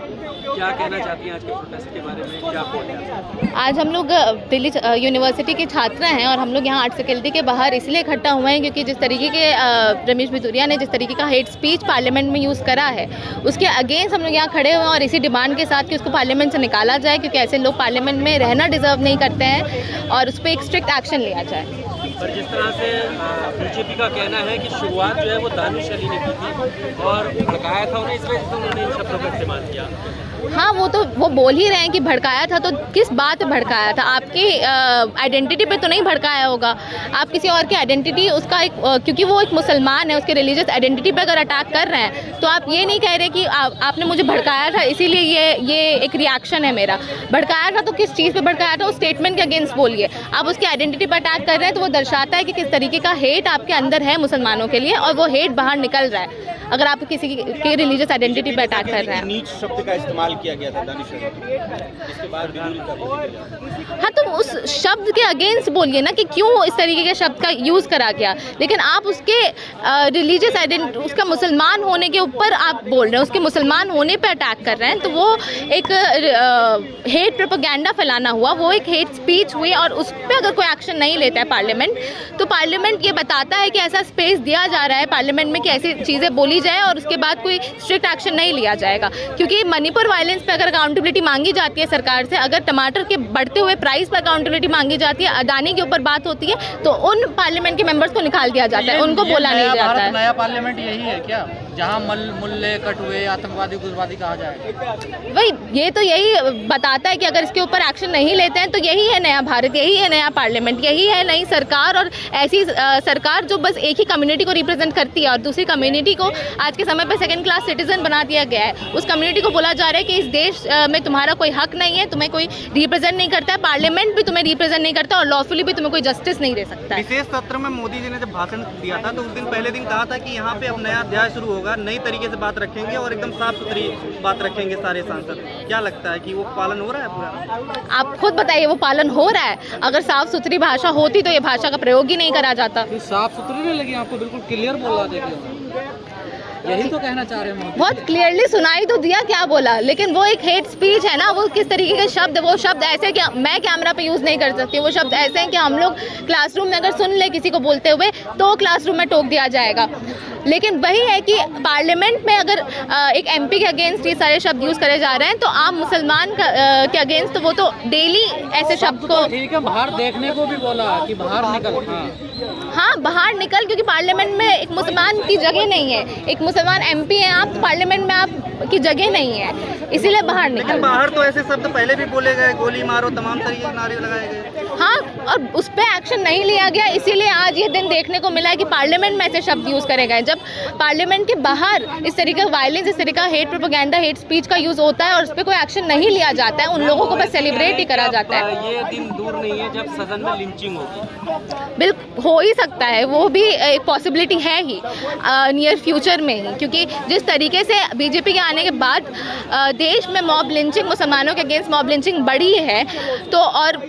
क्या कहना चाहती हैं आज के प्रोटेस्ट के बारे में, क्या बोलते? आज हम लोग दिल्ली यूनिवर्सिटी के छात्र हैं और हम लोग यहाँ आर्ट्स फैकल्टी के बाहर इसलिए इकट्ठा हुए हैं क्योंकि जिस तरीके के रमेश भिदुरिया ने जिस तरीके का हेट स्पीच पार्लियामेंट में यूज़ करा है उसके अगेंस्ट हम लोग यहाँ खड़े हुए हैं और इसी डिमांड के साथ कि उसको पार्लियामेंट से निकाला जाए, क्योंकि ऐसे लोग पार्लियामेंट में रहना डिजर्व नहीं करते हैं और उस पर एक स्ट्रिक्ट एक्शन लिया जाए। पर जिस तरह से बीजेपी का कहना है कि शुरुआत जो है वो दानिश अली ने की थी और भड़काया था उन्हें, इस वजह से उन्होंने इन शब्दों का इस्तेमाल किया। हाँ, वो बोल ही रहे हैं कि भड़काया था, तो किस बात पे भड़काया था? आपकी आइडेंटिटी पे तो नहीं भड़काया होगा, आप किसी और की आइडेंटिटी उसका एक क्योंकि वो एक मुसलमान है उसके रिलीजियस आइडेंटिटी पे अगर अटैक कर रहे हैं तो आप ये नहीं कह रहे कि आपने मुझे भड़काया था इसीलिए ये एक रिएक्शन है मेरा। भड़काया था तो किस चीज़ पे भड़काया था, उस स्टेटमेंट के अगेंस्ट बोलिए। आप उसकी आइडेंटिटी पर अटैक कर रहे हैं तो वो दर्शाता है कि किस तरीके का हेट आपके अंदर है मुसलमानों के लिए और वो हेट बाहर निकल रहा है अगर आप किसी की रिलीजियस आइडेंटिटी पर अटैक कर रहे हैं। नीच शब्द का इस्तेमाल किया गया था दानिश अली, इसके बाद हाँ, तो उस शब्द के अगेंस्ट बोलिए ना कि क्यों इस तरीके के शब्द का यूज़ करा गया, लेकिन आप उसके रिलीजियस आइडेंटिटी उसका मुसलमान होने के ऊपर आप बोल रहे हैं, उसके मुसलमान होने पे अटैक कर रहे हैं, तो वो एक हेट प्रोपेगेंडा फैलाना हुआ, वो एक हेट स्पीच हुई और उस पर अगर कोई एक्शन नहीं लेता है पार्लियामेंट तो पार्लियामेंट ये बताता है कि ऐसा स्पेस दिया जा रहा है पार्लियामेंट में कि ऐसी चीज़ें बोली जाए और उसके बाद कोई स्ट्रिक्ट एक्शन नहीं लिया जाएगा। क्योंकि मणिपुर वायलेंस पे अगर अकाउंटेबिलिटी मांगी जाती है सरकार से, अगर टमाटर के बढ़ते हुए प्राइस पर अकाउंटेबिलिटी मांगी जाती है, अडानी के ऊपर बात होती है, तो उन पार्लियामेंट के मेंबर्स को निकाल दिया जाता है, उनको बोला नहीं जाता है। नया पार्लियामेंट यही है क्या, जहां मुल्ले कटुए आतंकवादी गुजराती कहा जाए? वही, ये तो यही बताता है कि अगर इसके ऊपर एक्शन नहीं लेते हैं तो यही है नया भारत, यही है नया पार्लियामेंट, यही है नई सरकार। और ऐसी सरकार जो बस एक ही कम्युनिटी को रिप्रेजेंट करती है और दूसरी कम्युनिटी को आज के समय पर सेकंड क्लास सिटीजन बना दिया गया है। उस कम्युनिटी को बोला जा रहा है कि इस देश में तुम्हारा कोई हक नहीं है, तुम्हें कोई रिप्रेजेंट नहीं करता है, पार्लियामेंट भी तुम्हें रिप्रेजेंट नहीं करता और लॉफुली भी तुम्हें कोई जस्टिस नहीं दे सकता है। विशेष सत्र में मोदी जी ने जब भाषण दिया था तो उस दिन पहले दिन कहा था कि यहाँ पे अब नया अध्याय शुरू होगा, नई तरीके से बात रखेंगे और एकदम साफ सुथरी बात रखेंगे सारे सांसद। क्या लगता है कि वो पालन हो रहा है पूरा? आप खुद बताइए, वो पालन हो रहा है? अगर साफ सुथरी भाषा होती तो ये भाषा का प्रयोग ही नहीं करा जाता। साफ सुथरी नहीं लगी आपको? बिल्कुल क्लियर बोला, देखिए यही तो कहना चाह रहे हैं। बहुत क्लियरली सुनाई तो दिया क्या बोला, लेकिन वो एक हेट स्पीच है ना, वो किस तरीके के शब्द, वो शब्द ऐसे कि मैं कैमरा पे यूज़ नहीं कर सकती, वो शब्द ऐसे हैं कि हम लोग क्लासरूम में अगर सुन ले किसी को बोलते हुए तो क्लासरूम में टोक दिया जाएगा। लेकिन वही है कि पार्लियामेंट में अगर एक एमपी के अगेंस्ट ये सारे शब्द यूज़ करे जा रहे हैं तो आम मुसलमान के अगेंस्ट तो वो तो डेली ऐसे शब्द को, ठीक है, बाहर देखने को भी बोला कि बाहर निकल। हाँ, बाहर निकल, क्योंकि पार्लियामेंट में एक मुसलमान की जगह नहीं है, एक मुसलमान एमपी हैं आप, तो पार्लियामेंट में आप की जगह नहीं है, इसीलिए बाहर निकल। लेकिन बाहर तो ऐसे शब्द पहले भी बोले गए, गोली मारो, तमाम तरीके के नारे लगाए गए। हाँ, और उस पर एक्शन नहीं लिया गया, इसीलिए आज ये दिन देखने को मिला है कि पार्लियामेंट में ऐसे शब्द यूज़ करे गए। जब पार्लियामेंट के बाहर इस तरीके का वायलेंस, इस तरीके का हेट प्रोपेगेंडा, हेट स्पीच का यूज़ होता है और उस पर कोई एक्शन नहीं लिया जाता है, उन लोगों को बस सेलिब्रेट ही करा जाता है। ये दिन दूर नहीं है जब सदन में लिंचिंग होगी। बिल्कुल हो ही सकता है, वो भी एक पॉसिबिलिटी है ही नियर फ्यूचर में ही, क्योंकि जिस तरीके से बीजेपी के आने के बाद देश में मॉब लिंचिंग, मुसलमानों के अगेंस्ट मॉब लिंचिंग बढ़ी है, तो और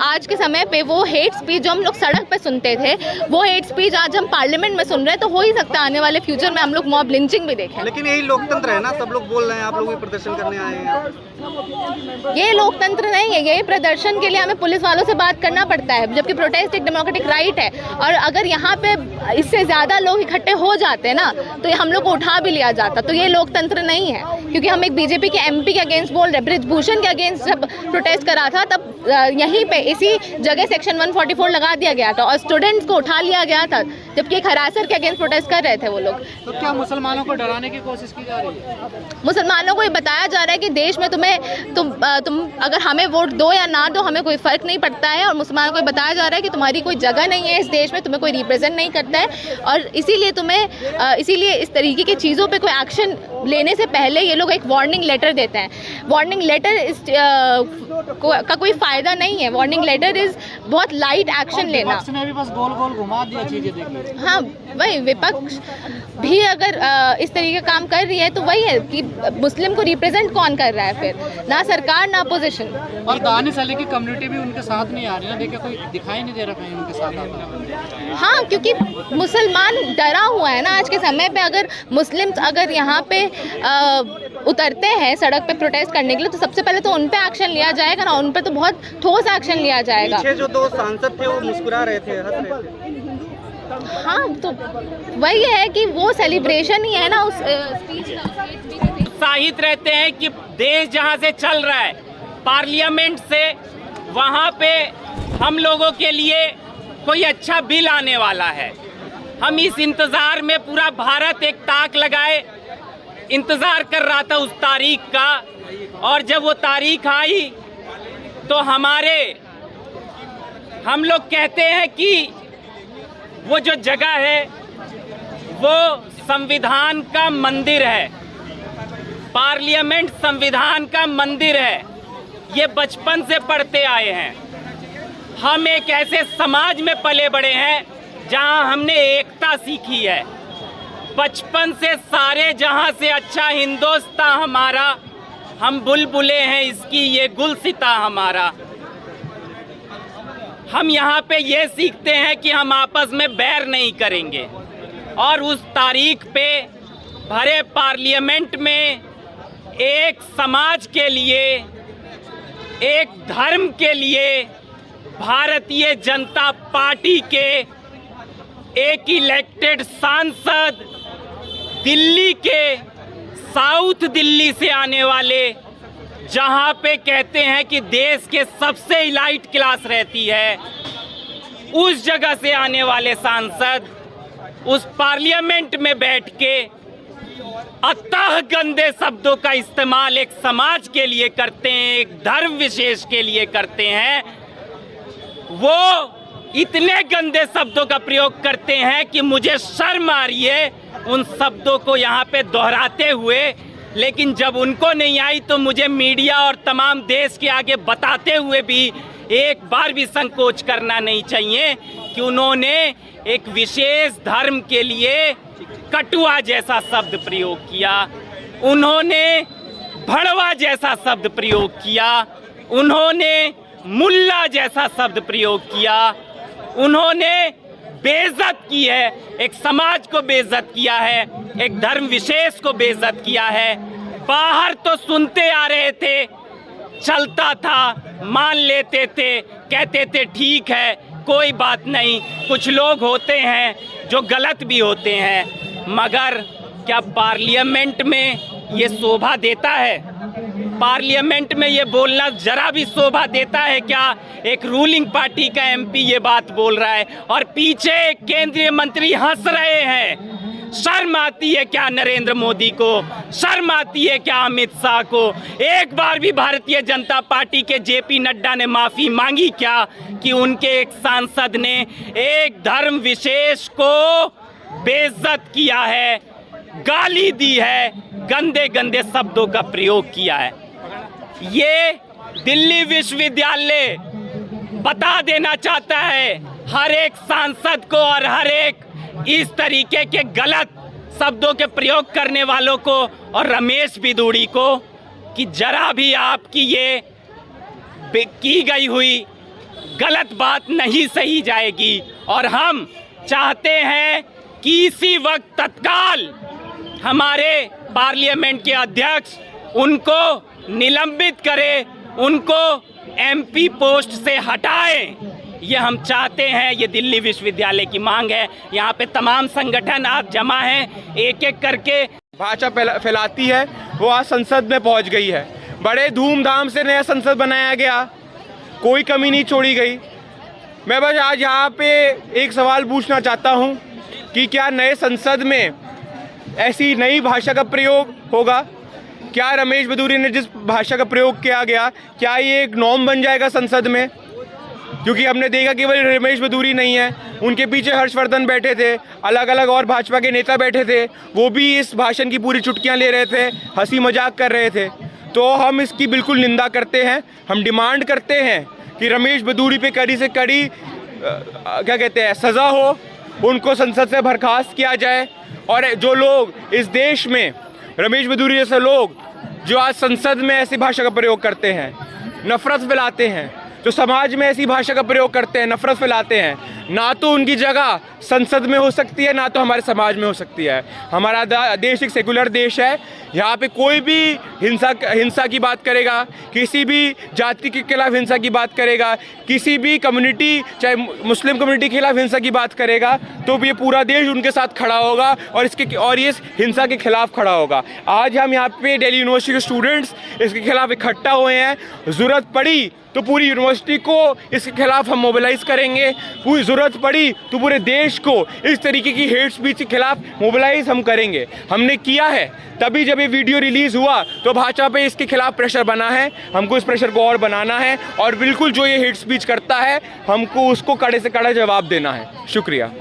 आज के समय पे वो हेट स्पीच जो हम लोग सड़क पे सुनते थे, वो हेट स्पीच आज हम पार्लियामेंट में सुन रहे हैं, तो हो ही सकता है आने वाले फ्यूचर में हम लोग मॉब लिंचिंग भी देखें। लेकिन यही लोकतंत्र है ना, सब लोग बोल रहे हैं, आप लोग भी प्रदर्शन करने आए हैं। ये लोकतंत्र नहीं है, ये प्रदर्शन के लिए हमें पुलिस वालों से बात करना पड़ता है, जबकि प्रोटेस्ट एक डेमोक्रेटिक राइट है। और अगर यहाँ पे इससे ज़्यादा लोग इकट्ठे हो जाते हैं ना तो ये हम लोग को उठा भी लिया जाता, तो ये लोकतंत्र नहीं है। क्योंकि हम एक बीजेपी के एमपी के अगेंस्ट बोल रहे, बृजभूषण के अगेंस्ट जब प्रोटेस्ट करा था तब यहीं पे इसी जगह सेक्शन 144 लगा दिया गया था और स्टूडेंट्स को उठा लिया गया था, जबकि एक हरासर के अगेंस्ट प्रोटेस्ट कर रहे थे वो लोग। तो क्या मुसलमानों को डराने की कोशिश की जा रही है? मुसलमानों को ये बताया जा रहा है कि देश में तुम अगर हमें वोट दो या ना दो, हमें कोई फ़र्क नहीं पड़ता है, और मुसलमानों को ये बताया जा रहा है कि तुम्हारी कोई जगह नहीं है इस देश में, तुम्हें कोई रिप्रेजेंट नहीं करता है, और इसीलिए इस तरीके की चीज़ों पे कोई एक्शन लेने से पहले ये लोग एक वार्निंग लेटर देते हैं। वार्निंग लेटर का कोई फ़ायदा नहीं है, वार्निंग लेटर इज़ बहुत लाइट एक्शन लेना। विपक्ष ने भी बस गोल गोल घुमा दिया चीज़ें, देखिए। हाँ, वही विपक्ष भी अगर इस तरीके का काम कर रही है तो वही है कि मुस्लिम को रिप्रेजेंट कौन कर रहा है फिर, ना सरकार ना अपोजिशन। और दानिश अली की कम्युनिटी भी उनके साथ नहीं आ रही ना, देखिए कोई दिखाई नहीं दे रहा कहीं उनके साथ आता। हाँ, क्योंकि मुसलमान डरा हुआ है ना आज के समय पे। अगर मुस्लिम्स अगर यहाँ पे उतरते हैं सड़क पे प्रोटेस्ट करने के लिए, तो सबसे पहले तो उन पे एक्शन लिया जाएगा ना, उन पे तो बहुत ठोस एक्शन लिया जाएगा। पीछे जो 2 सांसद थे वो मुस्कुरा रहे थे, हंस रहे थे। हाँ, तो वही है कि वो सेलिब्रेशन ही है ना उस स्पीच का। उत्साहित रहते हैं कि देश जहां से चल रहा है पार्लियामेंट से, वहां पे हम लोगों के लिए कोई अच्छा बिल आने वाला है। हम इस इंतज़ार में पूरा भारत एक ताक लगाए इंतज़ार कर रहा था उस तारीख का, और जब वो तारीख आई तो हम लोग कहते हैं कि वो जो जगह है वो संविधान का मंदिर है, पार्लियामेंट संविधान का मंदिर है। ये बचपन से पढ़ते आए हैं। हम एक ऐसे समाज में पले बड़े हैं जहां हमने एकता सीखी है। बचपन से सारे जहां से अच्छा हिंदुस्तान हमारा, हम बुलबुले हैं इसकी ये गुलसिता हमारा। हम यहाँ पे ये सीखते हैं कि हम आपस में बैर नहीं करेंगे, और उस तारीख पे भरे पार्लियामेंट में एक समाज के लिए, एक धर्म के लिए भारतीय जनता पार्टी के एक इलेक्टेड सांसद दिल्ली के साउथ दिल्ली से आने वाले, जहां पे कहते हैं कि देश के सबसे इलाइट क्लास रहती है, उस जगह से आने वाले सांसद उस पार्लियामेंट में बैठ के अतः गंदे शब्दों का इस्तेमाल एक समाज के लिए करते हैं, एक धर्म विशेष के लिए करते हैं। वो इतने गंदे शब्दों का प्रयोग करते हैं कि मुझे शर्म आ रही है उन शब्दों को यहाँ पे दोहराते हुए, लेकिन जब उनको नहीं आई तो मुझे मीडिया और तमाम देश के आगे बताते हुए भी एक बार भी संकोच करना नहीं चाहिए कि उन्होंने एक विशेष धर्म के लिए कटुआ जैसा शब्द प्रयोग किया, उन्होंने भड़वा जैसा शब्द प्रयोग किया, उन्होंने मुल्ला जैसा शब्द प्रयोग किया, उन्होंने बेइज्जत की है, एक समाज को बेइज्जत किया है, एक धर्म विशेष को बेइज्जत किया है। बाहर तो सुनते आ रहे थे, चलता था, मान लेते थे, कहते थे ठीक है कोई बात नहीं, कुछ लोग होते हैं जो गलत भी होते हैं, मगर क्या पार्लियामेंट में ये शोभा देता है? पार्लियामेंट में ये बोलना जरा भी शोभा देता है क्या? एक रूलिंग पार्टी का एमपी ये बात बोल रहा है और पीछे केंद्रीय मंत्री हंस रहे हैं। शर्म आती है क्या नरेंद्र मोदी को? शर्म आती है क्या अमित शाह को? एक बार भी भारतीय जनता पार्टी के जेपी नड्डा ने माफी मांगी क्या कि उनके एक सांसद ने एक धर्म विशेष को बेइज्जत किया है, गाली दी है, गंदे गंदे शब्दों का प्रयोग किया है? ये दिल्ली विश्वविद्यालय बता देना चाहता है हर एक सांसद को और हर एक इस तरीके के गलत शब्दों के प्रयोग करने वालों को और रमेश बिदूड़ी को कि जरा भी आपकी ये की गई हुई गलत बात नहीं सही जाएगी, और हम चाहते हैं कि इसी वक्त तत्काल हमारे पार्लियामेंट के अध्यक्ष उनको निलंबित करें, उनको एमपी पोस्ट से हटाएं। ये हम चाहते हैं, ये दिल्ली विश्वविद्यालय की मांग है। यहाँ पे तमाम संगठन आज जमा हैं, एक एक करके भाषा फैलाती है, वो आज संसद में पहुँच गई है। बड़े धूमधाम से नया संसद बनाया गया, कोई कमी नहीं छोड़ी गई। मैं बस आज यहाँ पे एक सवाल पूछना चाहता हूँ कि क्या नए संसद में ऐसी नई भाषा का प्रयोग होगा? क्या रमेश बिदूरी ने जिस भाषा का प्रयोग किया गया, क्या ये एक नॉर्म बन जाएगा संसद में? क्योंकि हमने देखा केवल रमेश बिदूरी नहीं है, उनके पीछे हर्षवर्धन बैठे थे, अलग अलग और भाजपा के नेता बैठे थे, वो भी इस भाषण की पूरी चुटकियां ले रहे थे, हंसी मजाक कर रहे थे। तो हम इसकी बिल्कुल निंदा करते हैं। हम डिमांड करते हैं कि रमेश बिदूरी पे कड़ी से कड़ी क्या कहते हैं सज़ा हो, उनको संसद से बर्खास्त किया जाए, और जो लोग इस देश में रमेश बिदूरी जैसे लोग जो आज संसद में ऐसी भाषा का प्रयोग करते हैं, नफरत फैलाते हैं, जो समाज में ऐसी भाषा का प्रयोग करते हैं, नफरत फैलाते हैं, ना तो उनकी जगह संसद में हो सकती है, ना तो हमारे समाज में हो सकती है। हमारा देश एक सेकुलर देश है। यहाँ पे कोई भी हिंसा की बात करेगा, किसी भी जाति के खिलाफ हिंसा की बात करेगा, किसी भी कम्युनिटी, चाहे मुस्लिम कम्युनिटी के खिलाफ हिंसा की बात करेगा, तो ये पूरा देश उनके साथ खड़ा होगा और ये हिंसा के खिलाफ खड़ा होगा। आज हम यहाँ पे दिल्ली यूनिवर्सिटी के स्टूडेंट्स इसके खिलाफ इकट्ठा हुए हैं। ज़रूरत पड़ी तो पूरी यूनिवर्सिटी को इसके खिलाफ हम मोबिलाइज करेंगे। पूरी ज़रूरत पड़ी तो पूरे देश को इस तरीके की हेट स्पीच के खिलाफ मोबिलाइज हम करेंगे। हमने किया है, तभी जब ये वीडियो रिलीज़ हुआ तो भाजपा पे इसके खिलाफ प्रेशर बना है। हमको इस प्रेशर को और बनाना है और बिल्कुल जो ये हेट स्पीच करता है हमको उसको कड़े से कड़ा जवाब देना है। शुक्रिया।